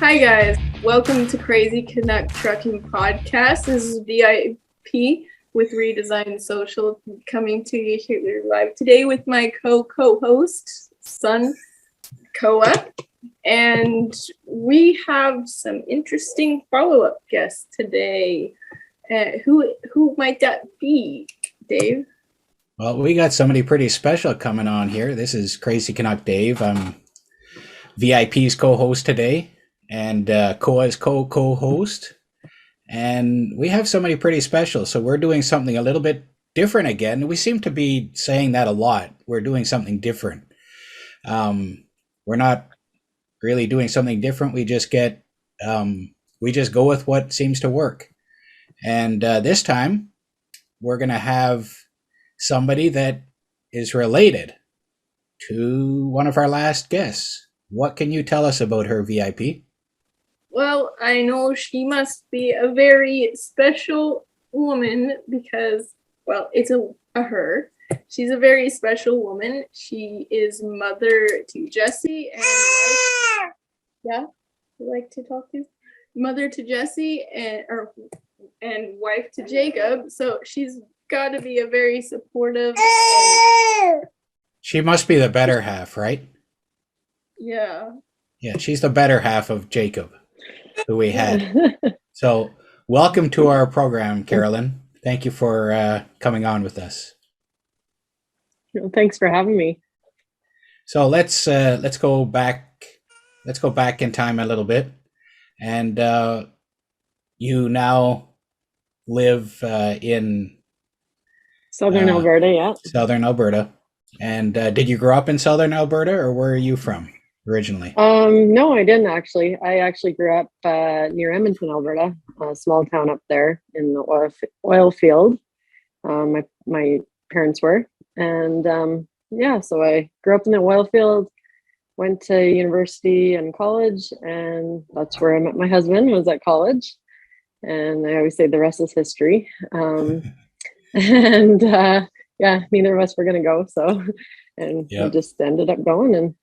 Hi guys, welcome to Crazy Canuck Trucking Podcast. This is VIP with Redesign Social coming to you here live today with my co-host, Sun Koa. And we have some interesting follow-up guests today. Who might that be, Dave? Well, we got somebody pretty special coming on here. This is Crazy Canuck Dave. I'm VIP's co-host today, and Koa's co-host. And we have somebody pretty special, so we're doing something a little bit different again. We seem to be saying that a lot. We're doing something different. We're not really doing something different. We just go with what seems to work. And this time, we're going to have somebody that is related to one of our last guests. What can you tell us about her, VIP? Well, I know she must be a very special woman because, well, it's a her. She's a very special woman. She is mother to Jesse and wife. Yeah, you like to talk to? Mother to Jesse and wife to Jacob. So she's got to be a very supportive. She must be the better half, right? Yeah. Yeah, she's the better half of Jacob, who we had. So welcome to our program, Carolyn. Thank you for coming on with us. Well, thanks for having me. So let's go back. Let's go back in time a little bit, and you now live in Southern Alberta, yeah. Southern Alberta. And did you grow up in Southern Alberta, or where are you from originally? No, I didn't actually. I actually grew up near Edmonton, Alberta, a small town up there in the oil field. My parents were, and so I grew up in the oil field. Went to university and college, and that's where I met my husband. Was at college, and I always say the rest is history. Neither of us were going to go. So, and we just ended up going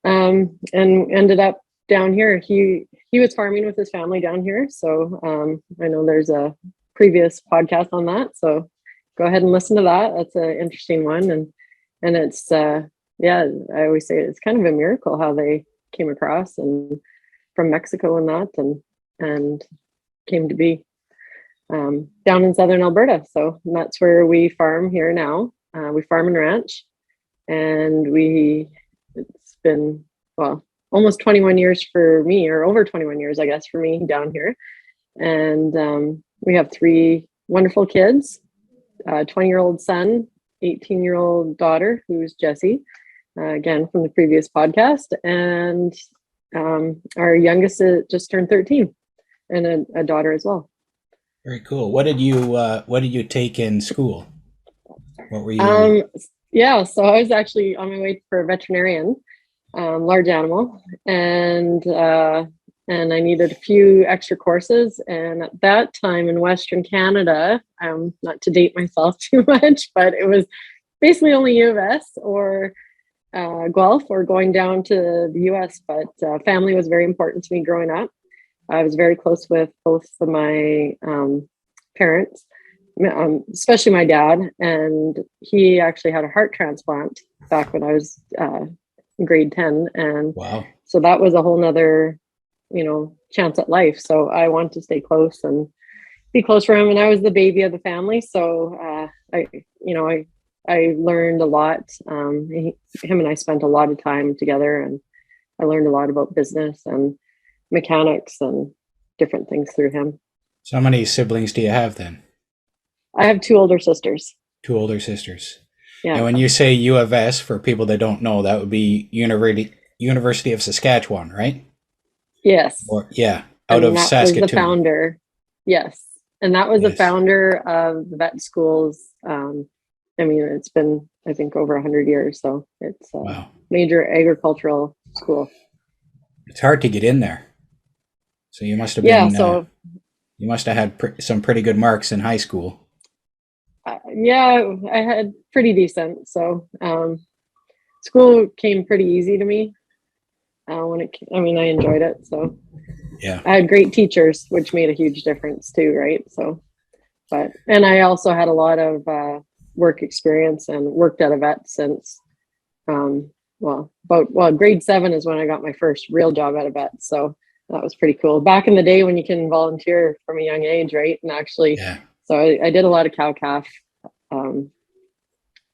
and ended up down here. He was farming with his family down here. So, I know there's a previous podcast on that. So go ahead and listen to that. That's an interesting one. And it's, I always say it's kind of a miracle how they came across and from Mexico and that, and came to be down in Southern Alberta. So that's where we farm here now. We farm and ranch, and it's been, almost 21 years for me, or over 21 years, I guess, for me down here. And we have 3 wonderful kids, a 20-year-old son, 18-year-old daughter, who's Jessie, again, from the previous podcast. And our youngest just turned 13, and a daughter as well. Very cool. What did you take in school? What were you? So I was actually on my way for a veterinarian, large animal, and I needed a few extra courses. And at that time in Western Canada, not to date myself too much, but it was basically only U of S or Guelph, or going down to the US. But family was very important to me growing up. I was very close with both of my parents, especially my dad, and he actually had a heart transplant back when I was in grade 10. And wow. So that was a whole nother, chance at life. So I wanted to stay close and be close for him. And I was the baby of the family. So I learned a lot. Him and I spent a lot of time together, and I learned a lot about business and mechanics and different things through him. So how many siblings do you have then? I have 2 older sisters. 2 older sisters. Yeah. And when you say U of S, for people that don't know, that would be University of Saskatchewan, right? Yes. Out of Saskatoon. Was the founder. Yes. And that was the founder of the vet schools. It's been, I think, over 100 years. So it's a major agricultural school. It's hard to get in there. So you must have been, you must have had some pretty good marks in high school. I had pretty decent. So school came pretty easy to me. I enjoyed it. So Yeah. I had great teachers, which made a huge difference too, right? So, and I also had a lot of work experience and worked at a vet since, grade 7 is when I got my first real job at a vet. So that was pretty cool. Back in the day when you can volunteer from a young age, right? And actually, so I did a lot of cow-calf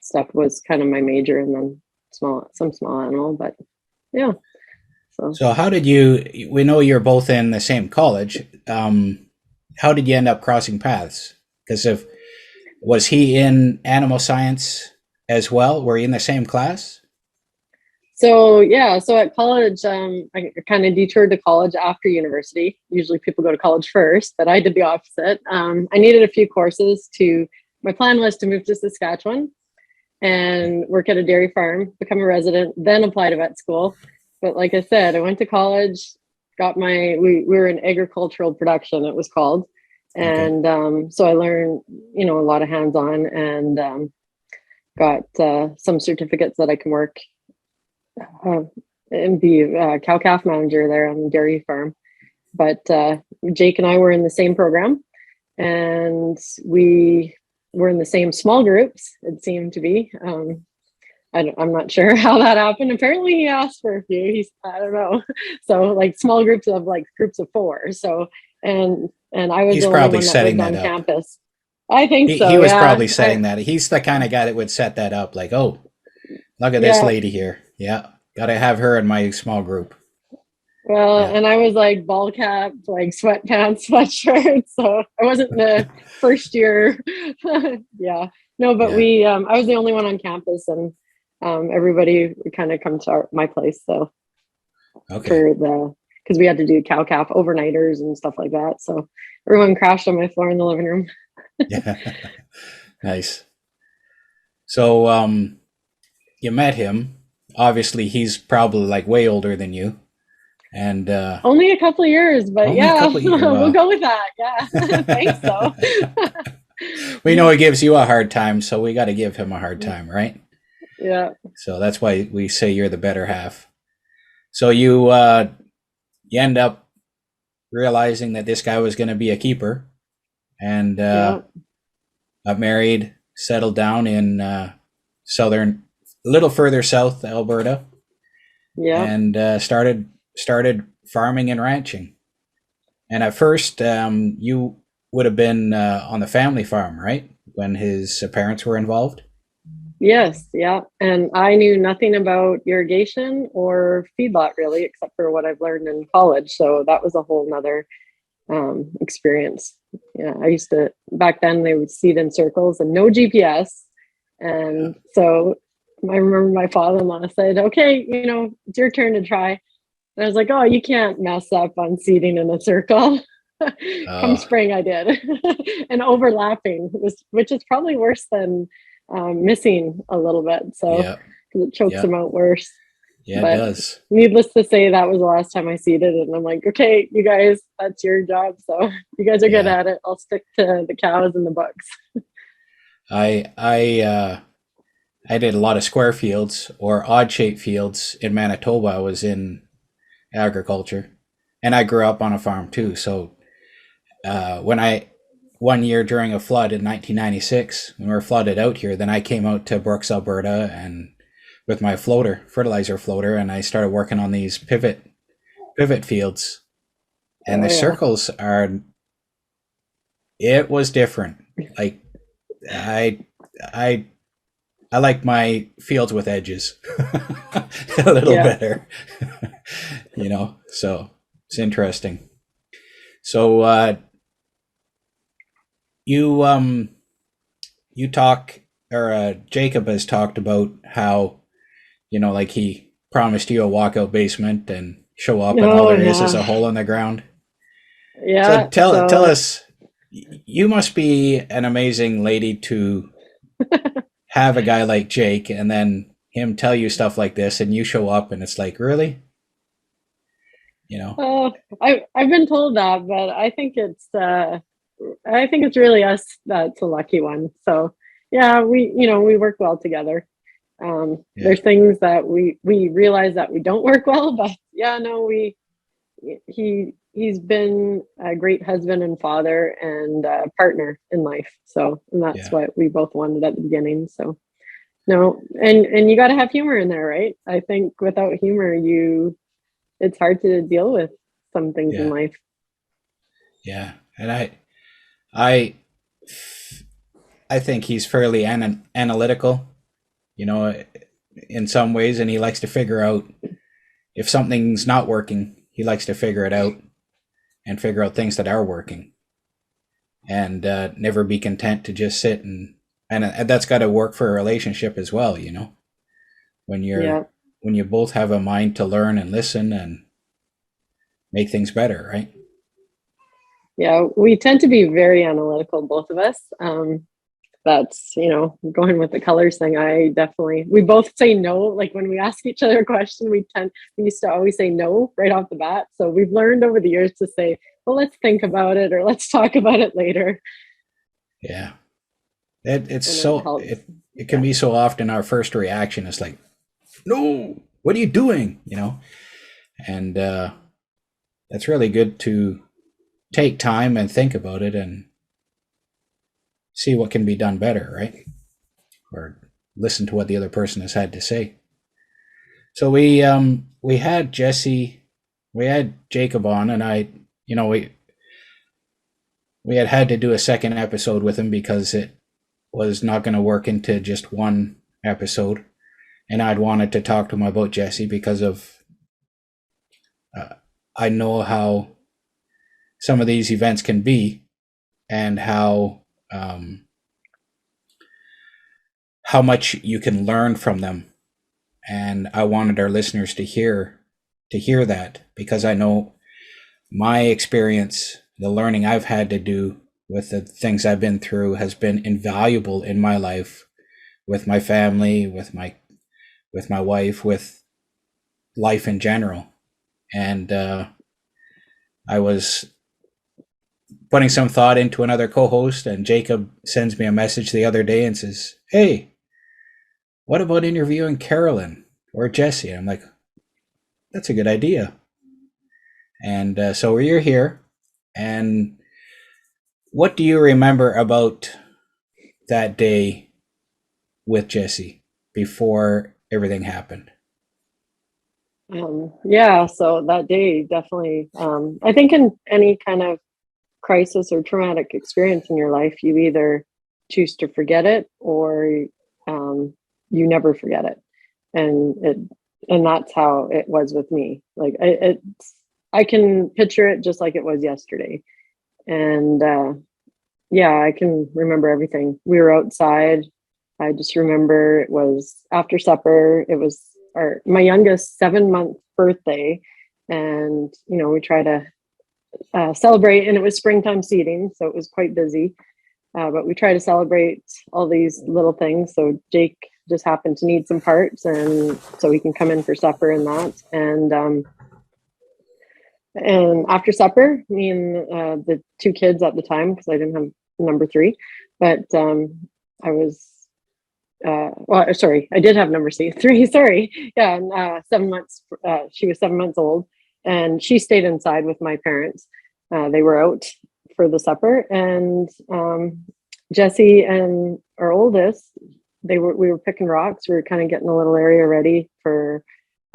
stuff was kind of my major, and then some small animal, but yeah. So how did we know you're both in the same college. How did you end up crossing paths? Because was he in animal science as well? Were you in the same class? So at college, I kind of detoured to college after university. Usually people go to college first, but I did the opposite. I needed a few courses my plan was to move to Saskatchewan and work at a dairy farm, become a resident, then apply to vet school. But like I said, I went to college, we were in agricultural production, it was called. And so I learned, a lot of hands-on, and got some certificates that I can work and be a cow-calf manager there on the dairy farm. But Jake and I were in the same program, and we were in the same small groups, it seemed to be. I'm not sure how that happened. Apparently he asked for a few. I don't know. So like small groups of groups of 4. So, and I was He's the only probably one that setting lived that on up. campus. I think so. He was probably setting that. He's the kind of guy that would set that up. Like, oh, look at this lady here. Yeah, got to have her in my small group. Well, and I was like ball cap, like sweatpants, sweatshirt. So I wasn't the first year. No, but I was the only one on campus, and everybody would kind of come to my place. So because we had to do cow-calf overnighters and stuff like that. So everyone crashed on my floor in the living room. Yeah. Nice. So you met him. Obviously, he's probably like way older than you. And only a couple of years, but we'll go with that. Yeah. Thanks so. We know he gives you a hard time, so we got to give him a hard time, right? Yeah. So that's why we say you're the better half. So you end up realizing that this guy was going to be a keeper, and got married, settled down in a little further south Alberta. Yeah. And started farming and ranching. And at first, you would have been on the family farm, right? When his parents were involved? Yes, yeah. And I knew nothing about irrigation or feedlot really, except for what I've learned in college. So that was a whole nother experience. Yeah, I used to, back then they would seed in circles and no GPS. And so I remember my father-in-law said, okay, it's your turn to try. And I was like, oh, you can't mess up on seeding in a circle. Come spring, I did. And overlapping, which is probably worse than missing a little bit. So because it chokes them out worse. Yeah, but it does. Needless to say, that was the last time I seeded. And I'm like, okay, you guys, that's your job. So you guys are good at it. I'll stick to the cows and the bugs. I did a lot of square fields or odd shaped fields in Manitoba. I was in agriculture, and I grew up on a farm too. So one year during a flood in 1996, when we were flooded out here, then I came out to Brooks, Alberta, and with my fertilizer floater, and I started working on these pivot fields. And the circles it was different. Like I like my fields with edges a little better, so it's interesting. So you talk, or Jacob has talked about how, like he promised you a walkout basement and show up and all there is a hole in the ground. Yeah. So tell us, you must be an amazing lady to have a guy like Jake and then him tell you stuff like this and you show up and it's like, really? I've been told that, but I think it's really us that's a lucky one. So yeah, we work well together. There's things that we realize that we don't work well, but he he's been a great husband and father and partner in life. So, and that's what we both wanted at the beginning. So, no, and you got to have humor in there, right? I think without humor, it's hard to deal with some things in life. Yeah, and I think he's fairly analytical, you know, in some ways, and he likes to figure out if something's not working. He likes to figure it out and figure out things that are working, and never be content to just sit and that's got to work for a relationship as well, you know, when you both have a mind to learn and listen and make things better, right? Yeah, we tend to be very analytical, both of us. That's, you know, going with the colors thing. We both say no. Like when we ask each other a question, we used to always say no right off the bat. So we've learned over the years to say, well, let's think about it, or let's talk about it later. Yeah. It can be so often our first reaction is like, no, what are you doing? You know? And that's really good to take time and think about it and see what can be done better, right? Or listen to what the other person has had to say. So we had Jesse, we had Jacob on, and we had to do a second episode with him because it was not going to work into just one episode, and I'd wanted to talk to him about Jesse because of I know how some of these events can be, and how much you can learn from them. And I wanted our listeners to hear that, because I know my experience, the learning I've had to do with the things I've been through has been invaluable in my life, with my family, with my wife, with life in general. And I was putting some thought into another co-host, and Jacob sends me a message the other day and says, "Hey, what about interviewing Carolyn or Jesse?" I'm like, that's a good idea. And so we're here. And what do you remember about that day with Jesse before everything happened? So that day definitely, I think in any kind of crisis or traumatic experience in your life, you either choose to forget it or you never forget it. And that's how it was with me. Like I can picture it just like it was yesterday. And I can remember everything. We were outside. I just remember it was after supper. It was my youngest 7-month birthday. And, you know, we try to celebrate, and it was springtime seating, so it was quite busy. But we try to celebrate all these little things. So Jake just happened to need some parts, and so he can come in for supper and that. And after supper, me and the two kids at the time, because I didn't have number 3, but I was I did have number 3. Sorry, yeah, and 7 months. She was 7 months old, and she stayed inside with my parents. They were out for the supper, and Jesse and our oldest, we were picking rocks. We were kind of getting a little area ready for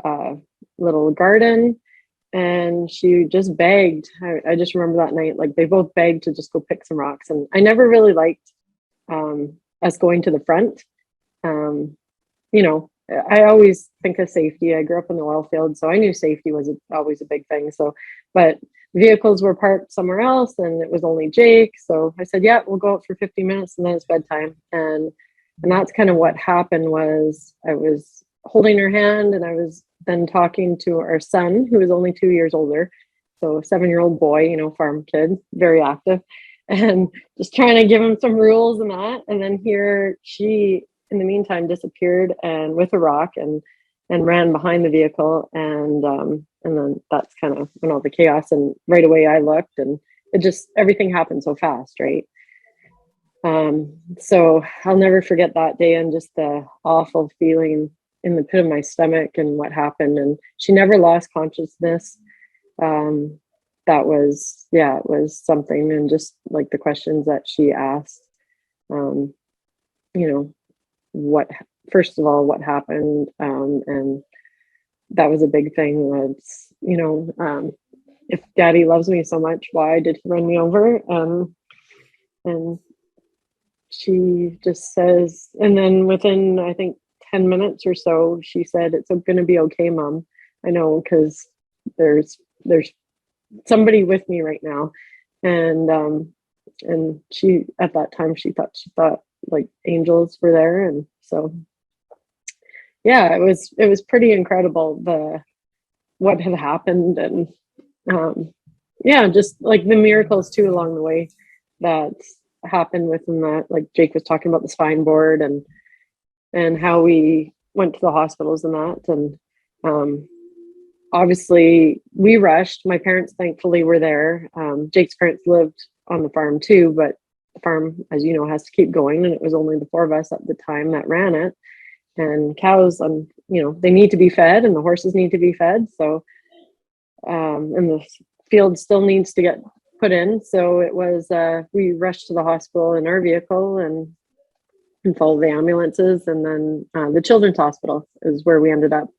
a little garden, and she just begged. I just remember that night, like they both begged to just go pick some rocks, and I never really liked us going to the front. You know, I always think of safety. I grew up in the oil field, so I knew safety was always a big thing. So, but vehicles were parked somewhere else, and it was only Jake. So I said, "Yeah, we'll go out for 15 minutes, and then it's bedtime." And that's kind of what happened. Was I was holding her hand, and I was then talking to our son, who was only 2 years older, so a 7-year-old boy, you know, farm kid, very active, and just trying to give him some rules and that. And then here she, in the meantime, disappeared and with a rock and ran behind the vehicle, and then that's kind of when all the chaos, and right away I looked, and it just, everything happened so fast, right? So I'll never forget that day, and just the awful feeling in the pit of my stomach and what happened. And she never lost consciousness. it was something. And just like the questions that she asked, first of all, what happened? And that was a big thing was, if daddy loves me so much, why did he run me over? And she just says, and then within, I think, 10 minutes or so, she said, "It's going to be okay, Mom. I know, because there's somebody with me right now." And she, at that time, she thought like angels were there. And so, yeah, it was pretty incredible, what had happened. And just like the miracles too along the way that happened within that. Like Jake was talking about the spine board and how we went to the hospitals and that. And obviously we rushed. My parents thankfully were there. Jake's parents lived on the farm too, but the farm, as you know, has to keep going. And it was only the 4 of us at the time that ran it. And cows, they need to be fed, and the horses need to be fed. So, and the field still needs to get put in. So it was, we rushed to the hospital in our vehicle and followed the ambulances. And then the children's hospital is where we ended up.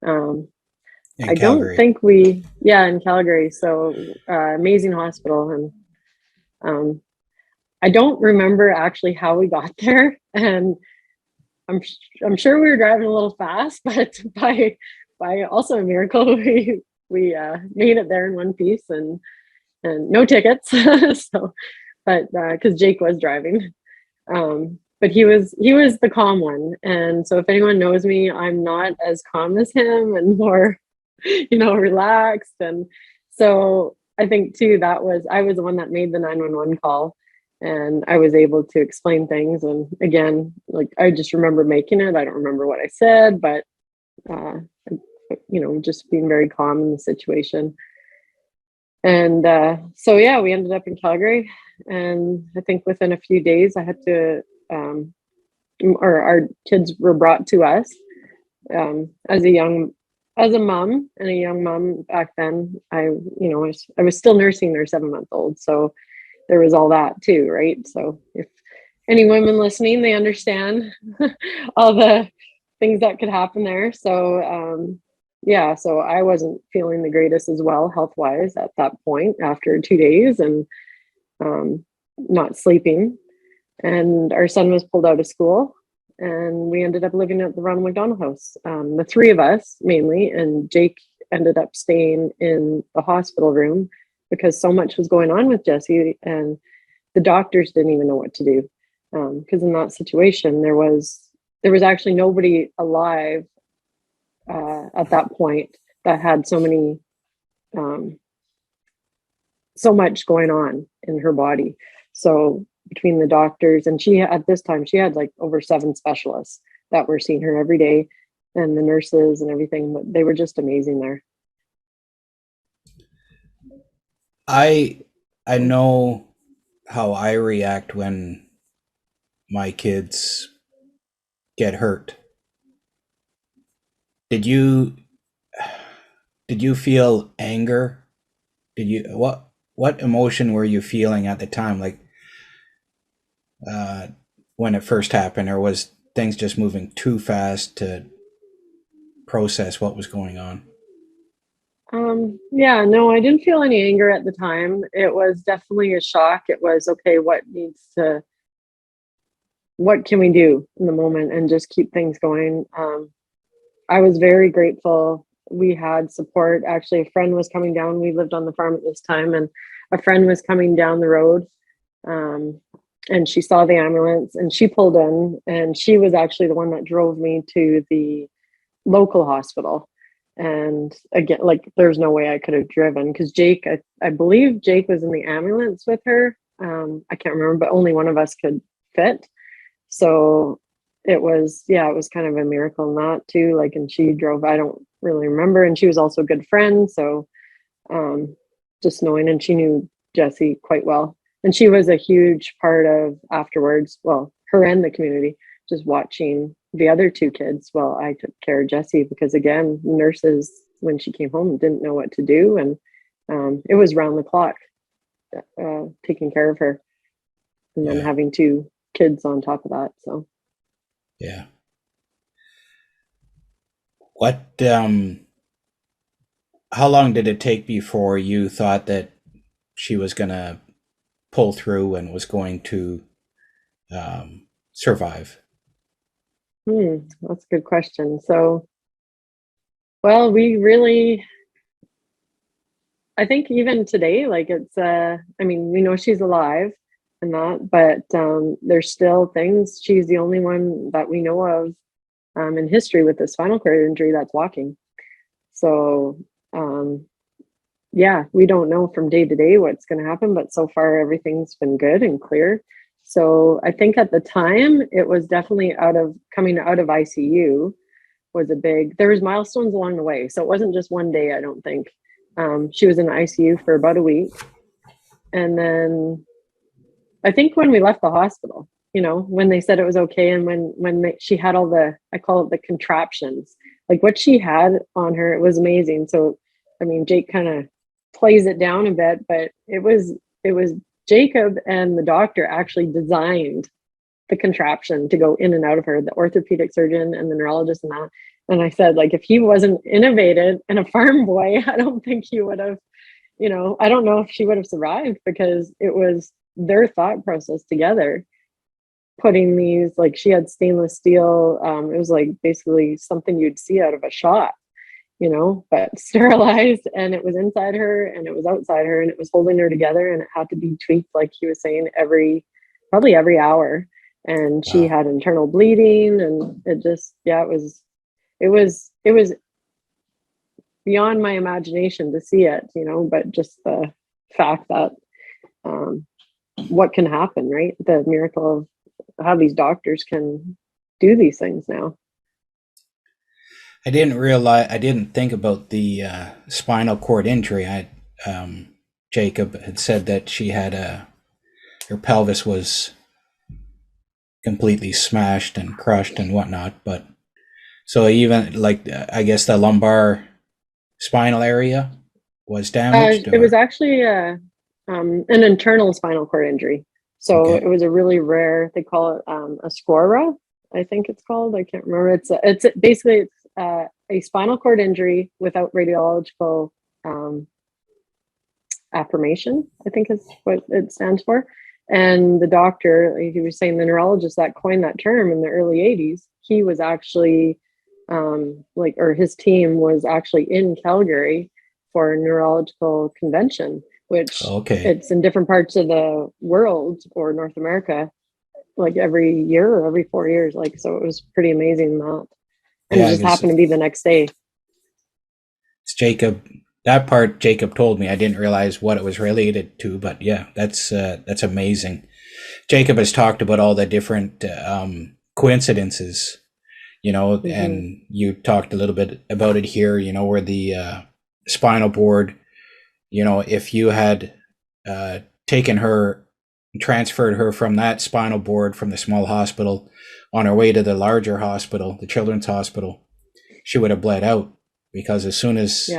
I Calgary. don't think in Calgary. So amazing hospital. And I don't remember actually how we got there. And I'm sure we were driving a little fast, but by also a miracle, we made it there in one piece and no tickets. So, but because Jake was driving, but he was the calm one. And so if anyone knows me, I'm not as calm as him and more, relaxed. And so I think too, I was the one that made the 911 call. And I was able to explain things. And again, like I just remember making it. I don't remember what I said, but, just being very calm in the situation. And so, yeah, we ended up in Calgary. And I think within a few days, I had to, or our kids were brought to us as a mom and a young mom back then. I was still nursing their 7-month-old. So there was all that too, right? So if any women listening, they understand all the things that could happen there. So so I wasn't feeling the greatest as well health-wise at that point after 2 days and not sleeping. And our son was pulled out of school and we ended up living at the Ronald McDonald house, the 3 of us mainly, and Jake ended up staying in the hospital room because so much was going on with Jesse and the doctors didn't even know what to do. Because in that situation, there was actually nobody alive at that point that had so much going on in her body. So between the doctors and at this time, she had like over 7 specialists that were seeing her every day and the nurses and everything, but they were just amazing there. I know how I react when my kids get hurt. Did you feel anger? What emotion were you feeling at the time, like when it first happened, or was things just moving too fast to process what was going on? No, I didn't feel any anger at the time. It was definitely a shock. It was, okay, what can we do in the moment and just keep things going? I was very grateful. We had support. Actually, a friend was coming down. We lived on the farm at this time, and a friend was coming down the road. And she saw the ambulance and she pulled in, and she was actually the one that drove me to the local hospital. And again, like there's no way I could have driven because Jake, I believe Jake was in the ambulance with her. I can't remember, but only one of us could fit. So it was kind of a miracle not to, like, and she drove, I don't really remember. And she was also a good friend. So just knowing, and she knew Jesse quite well. And she was a huge part of afterwards, well, her and the community, just watching the other 2 kids while I took care of Jesse, because again, nurses, when she came home, didn't know what to do. And it was round the clock taking care of her, and then having 2 kids on top of that. So yeah. What how long did it take before you thought that she was going to pull through and was going to survive? That's a good question. So, well, we really, I think even today, like it's, I mean, we know she's alive and that, but there's still things. She's the only one that we know of in history with a spinal cord injury that's walking. So, yeah, we don't know from day to day what's going to happen, but so far everything's been good and clear. So I think at the time it was definitely coming out of ICU was there was milestones along the way. So it wasn't just one day, I don't think. She was in ICU for about a week. And then I think when we left the hospital, when they said it was okay, and when she had all I call it the contraptions, like what she had on her, it was amazing. So, I mean, Jake kind of plays it down a bit, but it was Jacob and the doctor actually designed the contraption to go in and out of her, the orthopedic surgeon and the neurologist and that. And I said, like, if he wasn't innovative and a farm boy, I don't think he would have, I don't know if she would have survived, because it was their thought process together, putting these, like, she had stainless steel. It was like basically something you'd see out of a shop, but sterilized, and it was inside her and it was outside her, and it was holding her together, and it had to be tweaked, like he was saying, probably every hour. And she had internal bleeding, and it just, it was beyond my imagination to see it, but just the fact that what can happen, right? The miracle of how these doctors can do these things now. I didn't think about the spinal cord injury. Jacob had said that she had her pelvis was completely smashed and crushed and whatnot, but so even like, I guess the lumbar spinal area was damaged? It was actually an internal spinal cord injury. So It was a really rare, they call it a scora, I think it's called. I can't remember. It's basically a spinal cord injury without radiological affirmation, I think is what it stands for. And the doctor, he was saying, the neurologist that coined that term in the early 80s, he was actually or his team was actually in Calgary for a neurological convention, which it's in different parts of the world or North America, like every year or every 4 years. Like, so it was pretty amazing that. And it just happened to be the next day. It's Jacob. That part Jacob told me. I didn't realize what it was related to, but yeah, that's amazing. Jacob has talked about all the different coincidences, and you talked a little bit about it here, where the spinal board, if you had taken her, transferred her from that spinal board from the small hospital on her way to the larger hospital, the children's hospital, she would have bled out, because as soon as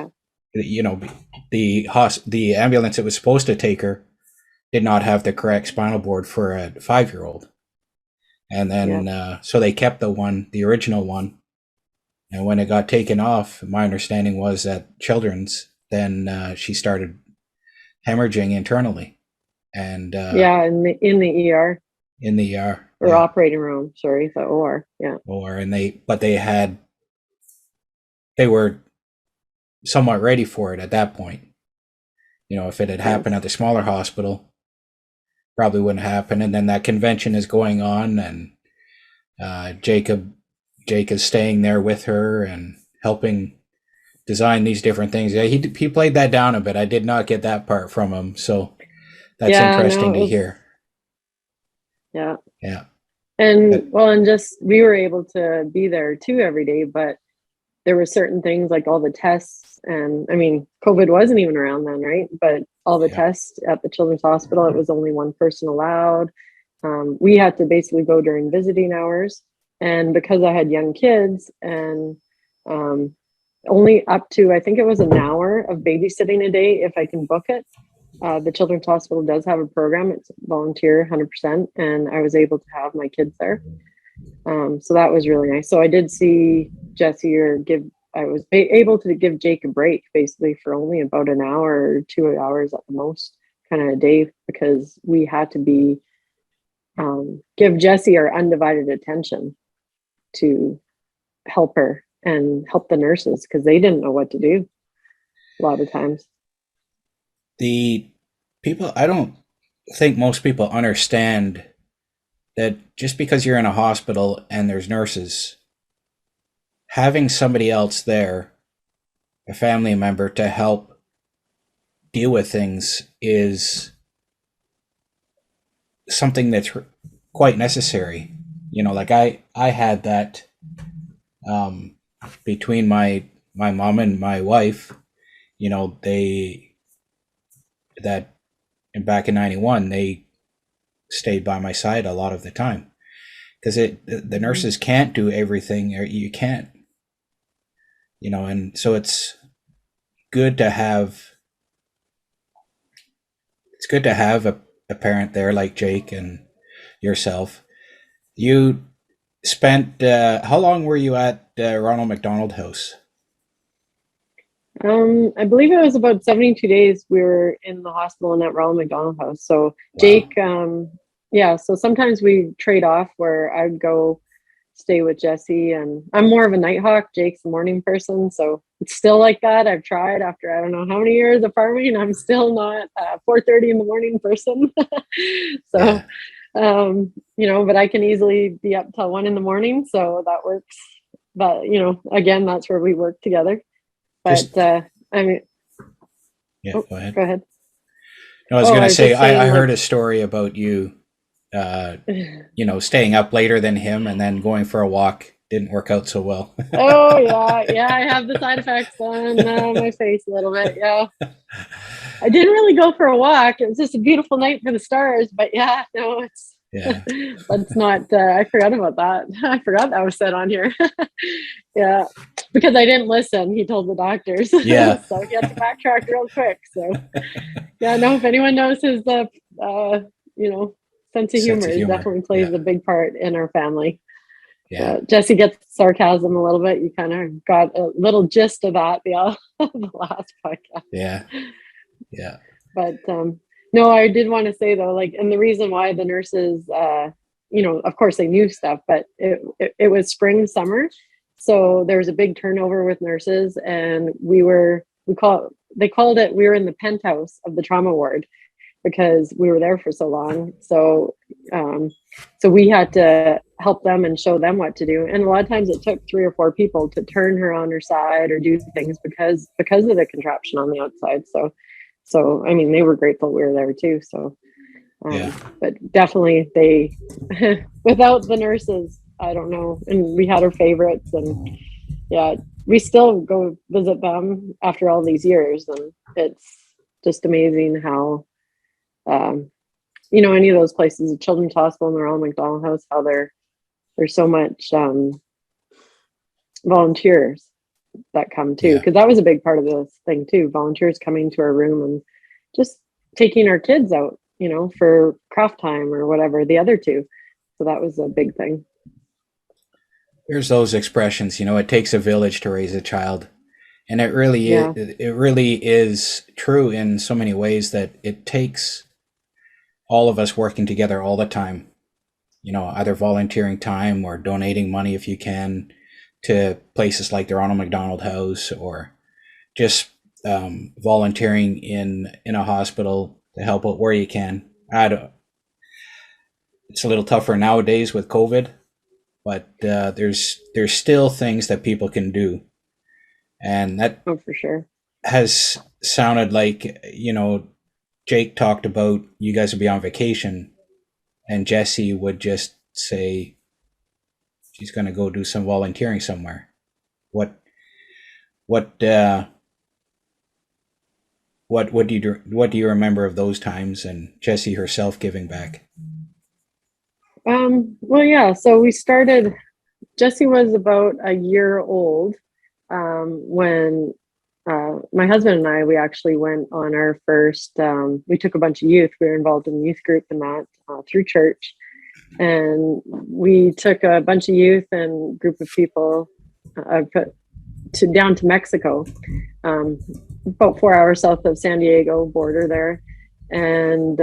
the ambulance that was supposed to take her did not have the correct spinal board for a 5-year-old. And then, so they kept the original one. And when it got taken off, my understanding was that children's, then she started hemorrhaging internally. And in the ER. In the ER. Or operating room, sorry, the OR. Yeah. OR, and they were somewhat ready for it at that point. If it had happened at the smaller hospital, probably wouldn't happen. And then that convention is going on, and Jake is staying there with her and helping design these different things. Yeah, he played that down a bit. I did not get that part from him, so that's interesting to hear. Yeah. Yeah. And just we were able to be there too every day, but there were certain things like all the tests, and I mean, COVID wasn't even around then, right? But all the tests at the children's hospital, it was only one person allowed. We had to basically go during visiting hours, and because I had young kids, and only up to, I think it was an hour of babysitting a day if I can book it. The Children's Hospital does have a program. It's volunteer 100%, and I was able to have my kids there. So that was really nice. So I did see Jesse I was able to give Jake a break basically for only about an hour or 2 hours at the most, kind of a day, because we had to give Jesse our undivided attention to help her and help the nurses, because they didn't know what to do a lot of times. I don't think most people understand that just because you're in a hospital and there's nurses, having somebody else there, a family member, to help deal with things is something that's quite necessary. Like I had that between my mom and my wife. Back in 91, they stayed by my side a lot of the time, because the nurses can't do everything, or you can't, and so it's good to have a parent there like Jake and yourself. You spent how long were you at Ronald McDonald House? I believe it was about 72 days we were in the hospital in that Ronald McDonald House. So Jake, wow. So sometimes we trade off, where I'd go stay with Jesse, and I'm more of a night hawk. Jake's a morning person, so it's still like that. I've tried after I don't know how many years of farming, I'm still not a 4:30 in the morning person. So, yeah. But I can easily be up till 1 a.m, so that works. But again, that's where we work together. But yeah, go ahead. No, I was going to say, I heard a story about you, staying up later than him and then going for a walk didn't work out so well. Oh yeah, I have the side effects on my face a little bit. Yeah, I didn't really go for a walk. It was just a beautiful night for the stars. But let's not. I forgot about that. I forgot that was said on here. Yeah, because I didn't listen. He told the doctors. Yeah. So he had to backtrack real quick. So yeah, no. If anyone knows his, sense of humor, it definitely plays a big part in our family. Yeah, Jesse gets sarcasm a little bit. You kind of got a little gist of that the last podcast. Yeah. But no, I did want to say though, and the reason why the nurses, of course they knew stuff, but it was spring, summer, so there was a big turnover with nurses, and they called it, we were in the penthouse of the trauma ward, because we were there for so long. So we had to help them and show them what to do. And a lot of times it took 3 or 4 people to turn her on her side or do things because of the contraption on the outside. So I mean, they were grateful we were there too. So, but definitely they, without the nurses, I don't know. And we had our favorites, and we still go visit them after all these years. And it's just amazing how, any of those places, the Children's Hospital and the Ronald McDonald House, how there's so much volunteers that come too, because that was a big part of this thing too. Volunteers coming to our room and just taking our kids out, for craft time or whatever, the other two. So that was a big thing. There's those expressions, it takes a village to raise a child. And it really is true in so many ways, that it takes all of us working together all the time, either volunteering time or donating money if you can to places like the Ronald McDonald House, or just volunteering in a hospital to help out where you can. It's a little tougher nowadays with COVID, but there's still things that people can do. And that for sure has sounded like, Jake talked about you guys would be on vacation and Jesse would just say she's going to go do some volunteering somewhere. What do you remember of those times, and Jesse herself giving back? So we started, Jesse was about a year old when my husband and I, we actually went on our first, we took a bunch of youth. We were involved in the youth group and that through church. And we took a bunch of youth and group of people down to Mexico, about 4 hours south of San Diego border there. And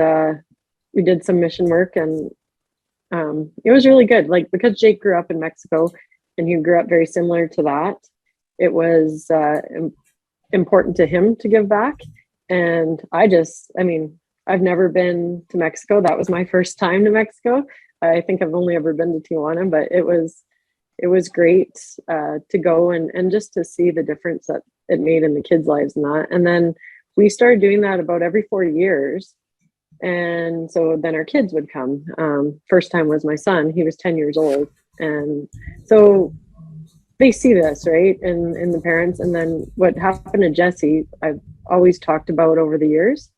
we did some mission work, and it was really good. Like, because Jake grew up in Mexico and he grew up very similar to that, it was important to him to give back. And I've never been to Mexico. That was my first time to Mexico. I think I've only ever been to Tijuana, but it was great to go and just to see the difference that it made in the kids' lives and that. And then we started doing that about every 4 years. And so then our kids would come. First time was my son. He was 10 years old. And so they see this, right? And the parents. And then what happened to Jessie, I've always talked about over the years.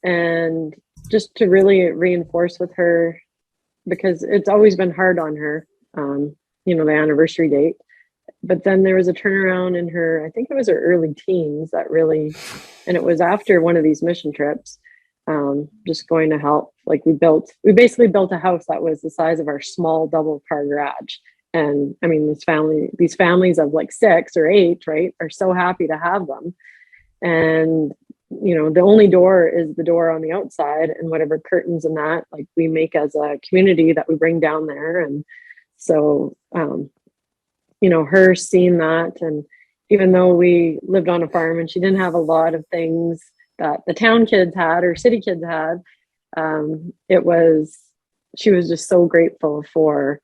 And just to really reinforce with her, because it's always been hard on her, the anniversary date. But then there was a turnaround in her, I think it was her early teens that really, and it was after one of these mission trips, just going to help. Like, we basically built a house that was the size of our small double car garage. And I mean, these families of like 6 or 8, right, are so happy to have them. And, the only door is the door on the outside, and whatever curtains and that, like, we make as a community that we bring down there. And so, her seeing that, and even though we lived on a farm and she didn't have a lot of things that the town kids had or city kids had, she was just so grateful for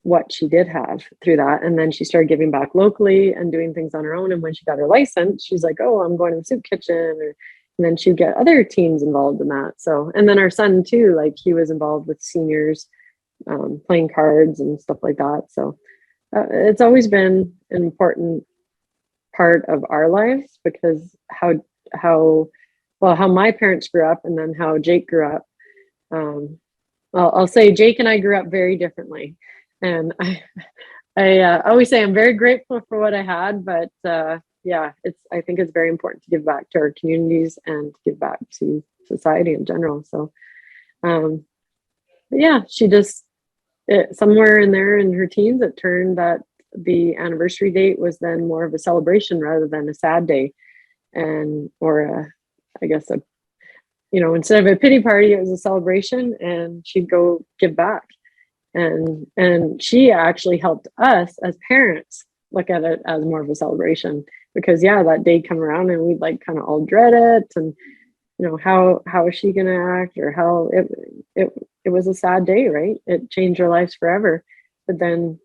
what she did have through that. And then she started giving back locally and doing things on her own. And when she got her license, she's like, oh, I'm going to the soup kitchen. And then she'd get other teens involved in that. So, and then our son too, like, he was involved with seniors, playing cards and stuff like that. So it's always been an important part of our lives, because how my parents grew up and then how Jake grew up. I'll say Jake and I grew up very differently. And I always say I'm very grateful for what I had, but I think it's very important to give back to our communities and to give back to society in general. So, she just, somewhere in there in her teens, it turned that the anniversary date was then more of a celebration rather than a sad day, instead of a pity party, it was a celebration, and she'd go give back. And she actually helped us as parents look at it as more of a celebration, because that day come around and we'd like kind of all dread it, and how is she gonna act, or how it was a sad day, right? It changed our lives forever. But then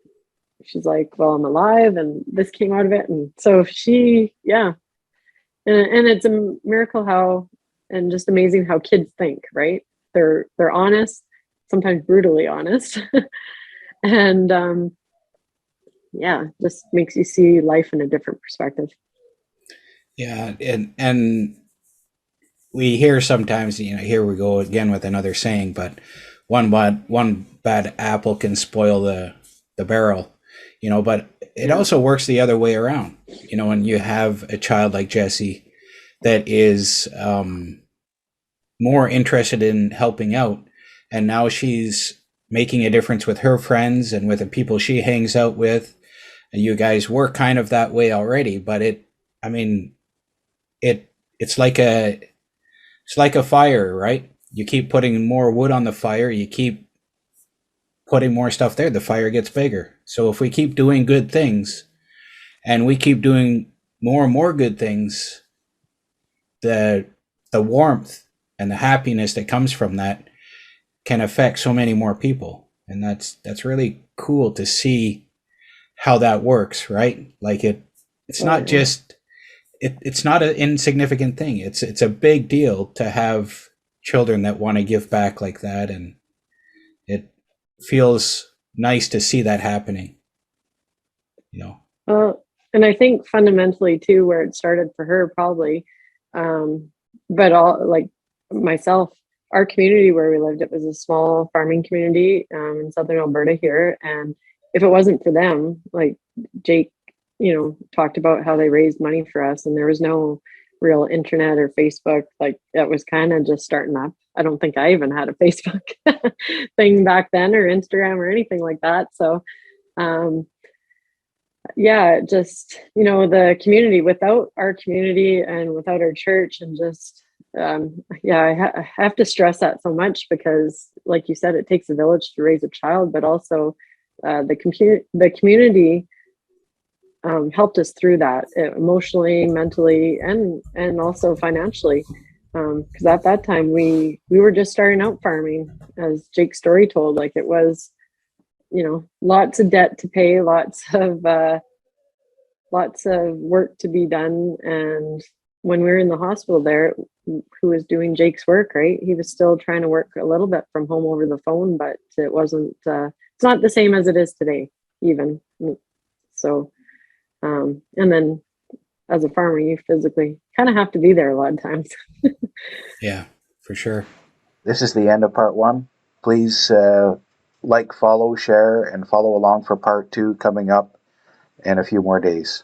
she's like, well, I'm alive, and this came out of it. And so and it's a miracle and just amazing how kids think, right? They're honest, sometimes brutally honest. And just makes you see life in a different perspective. Yeah. And we hear sometimes, here we go again with another saying, but one bad apple can spoil the barrel, but it also works the other way around. When you have a child like Jessie that is more interested in helping out, and now she's making a difference with her friends and with the people she hangs out with. And you guys were kind of that way already, but it's like a fire, right? You keep putting more wood on the fire, you keep putting more stuff there, the fire gets bigger. So if we keep doing good things and we keep doing more and more good things, the warmth and the happiness that comes from that can affect so many more people. And that's really cool to see how that works, right? Like it's not just it's not an insignificant thing. It's a big deal to have children that want to give back like that, and it feels nice to see that happening. And I think fundamentally too, where it started for her probably, but all, like myself, our community where we lived, it was a small farming community in southern Alberta here, and if it wasn't for them, like Jake talked about how they raised money for us, and there was no real internet or Facebook. Like, that was kind of just starting up. I don't think I even had a Facebook thing back then, or Instagram or anything like that. So yeah, just, the community, without our community and without our church, and just I have to stress that so much, because like you said, it takes a village to raise a child, but also the community helped us through that, emotionally, mentally, and also financially, because at that time we were just starting out farming, as Jake's story told. Like, it was, lots of debt to pay, lots of work to be done. And when we were in the hospital there, who was doing Jake's work, right? He was still trying to work a little bit from home over the phone, but it wasn't, it's not the same as it is today, even. So, and then as a farmer, you physically kind of have to be there a lot of times. Yeah, for sure. This is the end of part 1. Please like, follow, share, and follow along for part 2 coming up in a few more days.